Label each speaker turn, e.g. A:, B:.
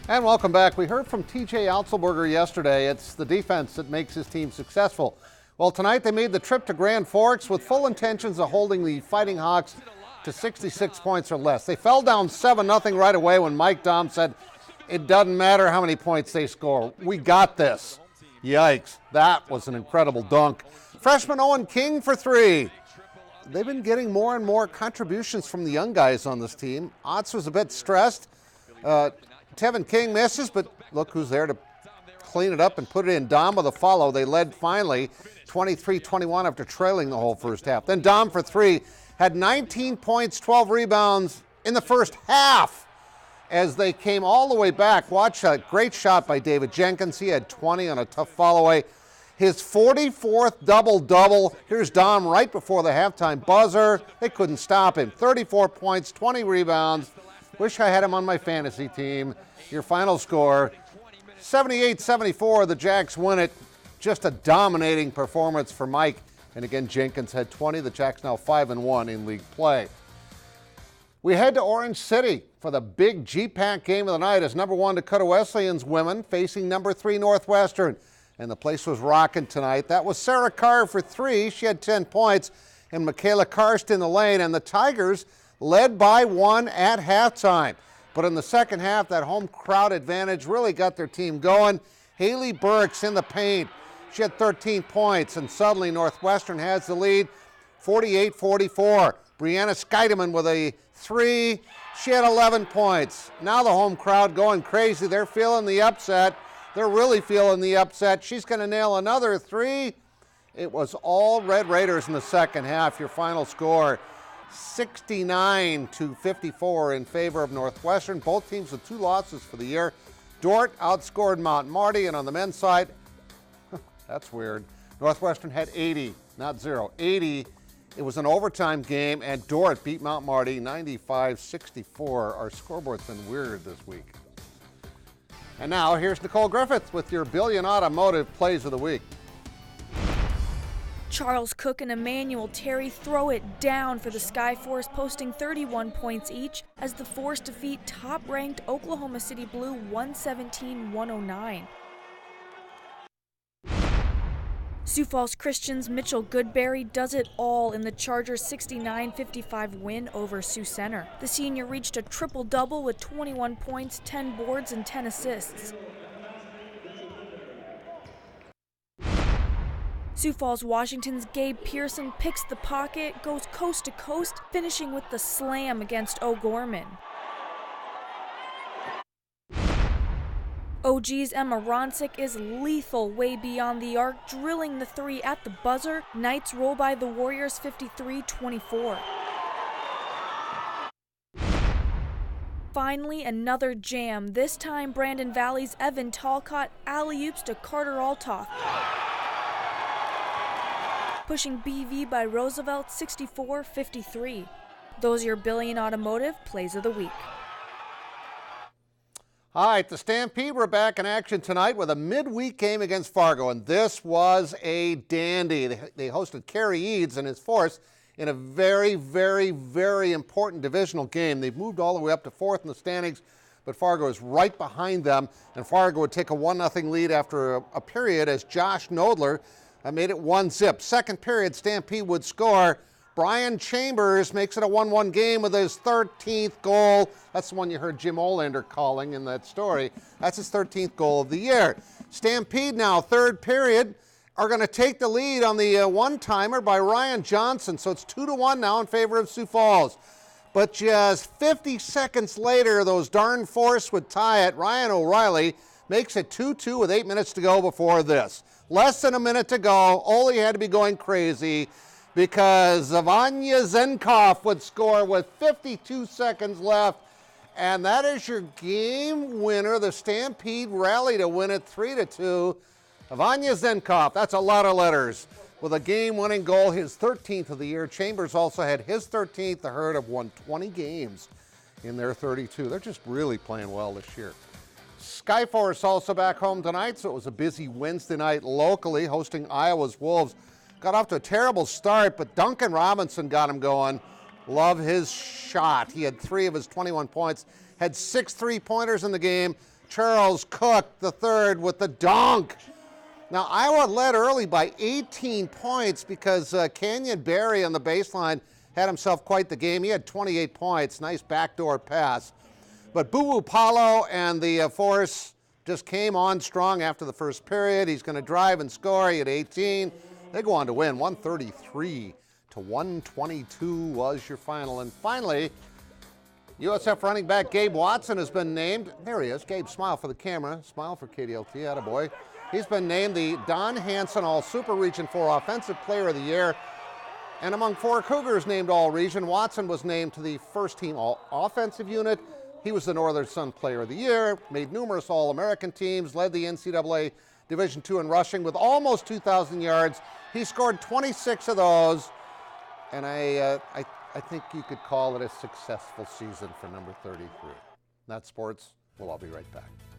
A: And welcome back. We heard from TJ Otzelberger yesterday. It's the defense that makes his team successful. Well, tonight they made the trip to Grand Forks with full intentions of holding the Fighting Hawks to 66 points or less. They fell down 7-0 right away when Mike Daum said, it doesn't matter how many points they score. We got this. Yikes. That was an incredible dunk. Freshman Owen King for three. They've been getting more and more contributions from the young guys on this team. Otz was a bit stressed. Tevin King misses, but look who's there to clean it up and put it in. Daum with a follow. They led finally 23-21 after trailing the whole first half. Then Daum for three had 19 points, 12 rebounds in the first half as they came all the way back. Watch a great shot by David Jenkins. He had 20 on a tough follow-away. His 44th double-double. Here's Daum right before the halftime buzzer. They couldn't stop him. 34 points, 20 rebounds. Wish I had him on my fantasy team. Your final score, 78-74. The Jacks win it. Just a dominating performance for Mike. And again, Jenkins had 20. The Jacks now 5-1 in league play. We head to Orange City for the big G-Pack game of the night as number 1 Dakota Wesleyan's women facing number 3 Northwestern. And the place was rocking tonight. That was Sarah Carr for three. She had 10 points. And Michaela Karst in the lane. And the Tigers led by 1 at halftime. But in the second half, that home crowd advantage really got their team going. Haley Burks in the paint. She had 13 points, and suddenly Northwestern has the lead, 48-44. Brianna Scheidemann with a three. She had 11 points. Now the home crowd going crazy. They're feeling the upset. They're really feeling the upset. She's going to nail another three. It was all Red Raiders in the second half. Your final score, 69-54 in favor of Northwestern. Both teams with 2 losses for the year. Dort outscored Mount Marty, and on the men's side, that's weird, Northwestern had 80, not 0, 80. It was an overtime game, and Dort beat Mount Marty 95-64. Our scoreboard's been weird this week. And now here's Nicole Griffith with your Billion Automotive Plays of the Week.
B: Charles Cook and Emmanuel Terry throw it down for the Skyforce, posting 31 points each as the Force defeat top-ranked Oklahoma City Blue 117-109. Sioux Falls Christian's Mitchell Goodberry does it all in the Chargers' 69-55 win over Sioux Center. The senior reached a triple-double with 21 points, 10 boards, and 10 assists. Sioux Falls Washington's Gabe Pearson picks the pocket, goes coast to coast, finishing with the slam against O'Gorman. OG's Emma Ronsick is lethal way beyond the arc, drilling the three at the buzzer. Knights roll by the Warriors 53-24. Finally, another jam. This time, Brandon Valley's Evan Talcott alley-oops to Carter Altoff, pushing BV by Roosevelt 64-53. Those are your Billion Automotive Plays of the Week.
A: All right, the Stampede were back in action tonight with a midweek game against Fargo, and this was a dandy. They hosted Kerry Eads and his Force in a very, very, very important divisional game. They've moved all the way up to 4th in the standings, but Fargo is right behind them, and Fargo would take a 1-0 lead after a period as Josh Nodler made it 1-0. Second period, Stampede would score. Brian Chambers makes it a 1-1 game with his 13th goal. That's the one you heard Jim Olander calling in that story. That's his 13th goal of the year. Stampede now, third period, are going to take the lead on the one-timer by Ryan Johnson. So it's 2-1 now in favor of Sioux Falls. But just 50 seconds later, those darn Force would tie it. Ryan O'Reilly makes it 2-2 with 8 minutes to go before this. Less than a minute to go. Ole had to be going crazy because Vanya Zenkov would score with 52 seconds left. And that is your game winner. The Stampede rally to win it 3-2. Vanya Zenkov, that's a lot of letters. With a game-winning goal, his 13th of the year. Chambers also had his 13th. The Herd have won 20 games in their 32. They're just really playing well this year. Skyforce also back home tonight, so it was a busy Wednesday night locally, hosting Iowa's Wolves. Got off to a terrible start, but Duncan Robinson got him going. Love his shot. He had 3 of his 21 points, had 6 3-pointers in the game. Charles Cook, the third, with the dunk. Now, Iowa led early by 18 points because Canyon Barry on the baseline had himself quite the game. He had 28 points, nice backdoor pass. But Buwu Paulo and the Force just came on strong after the first period. He's going to drive and score. He had 18. They go on to win. 133 to 122 was your final. And finally, USF running back Gabe Watson has been named. There he is. Gabe, smile for the camera. Smile for KDLT. Attaboy. He's been named the Don Hanson All-Super Region 4 Offensive Player of the Year. And among 4 Cougars named All-Region, Watson was named to the first-team All-Offensive Unit. He was the Northern Sun Player of the Year, made numerous All-American teams, led the NCAA Division II in rushing with almost 2,000 yards. He scored 26 of those, and I think you could call it a successful season for number 33. That's sports. We'll all be right back.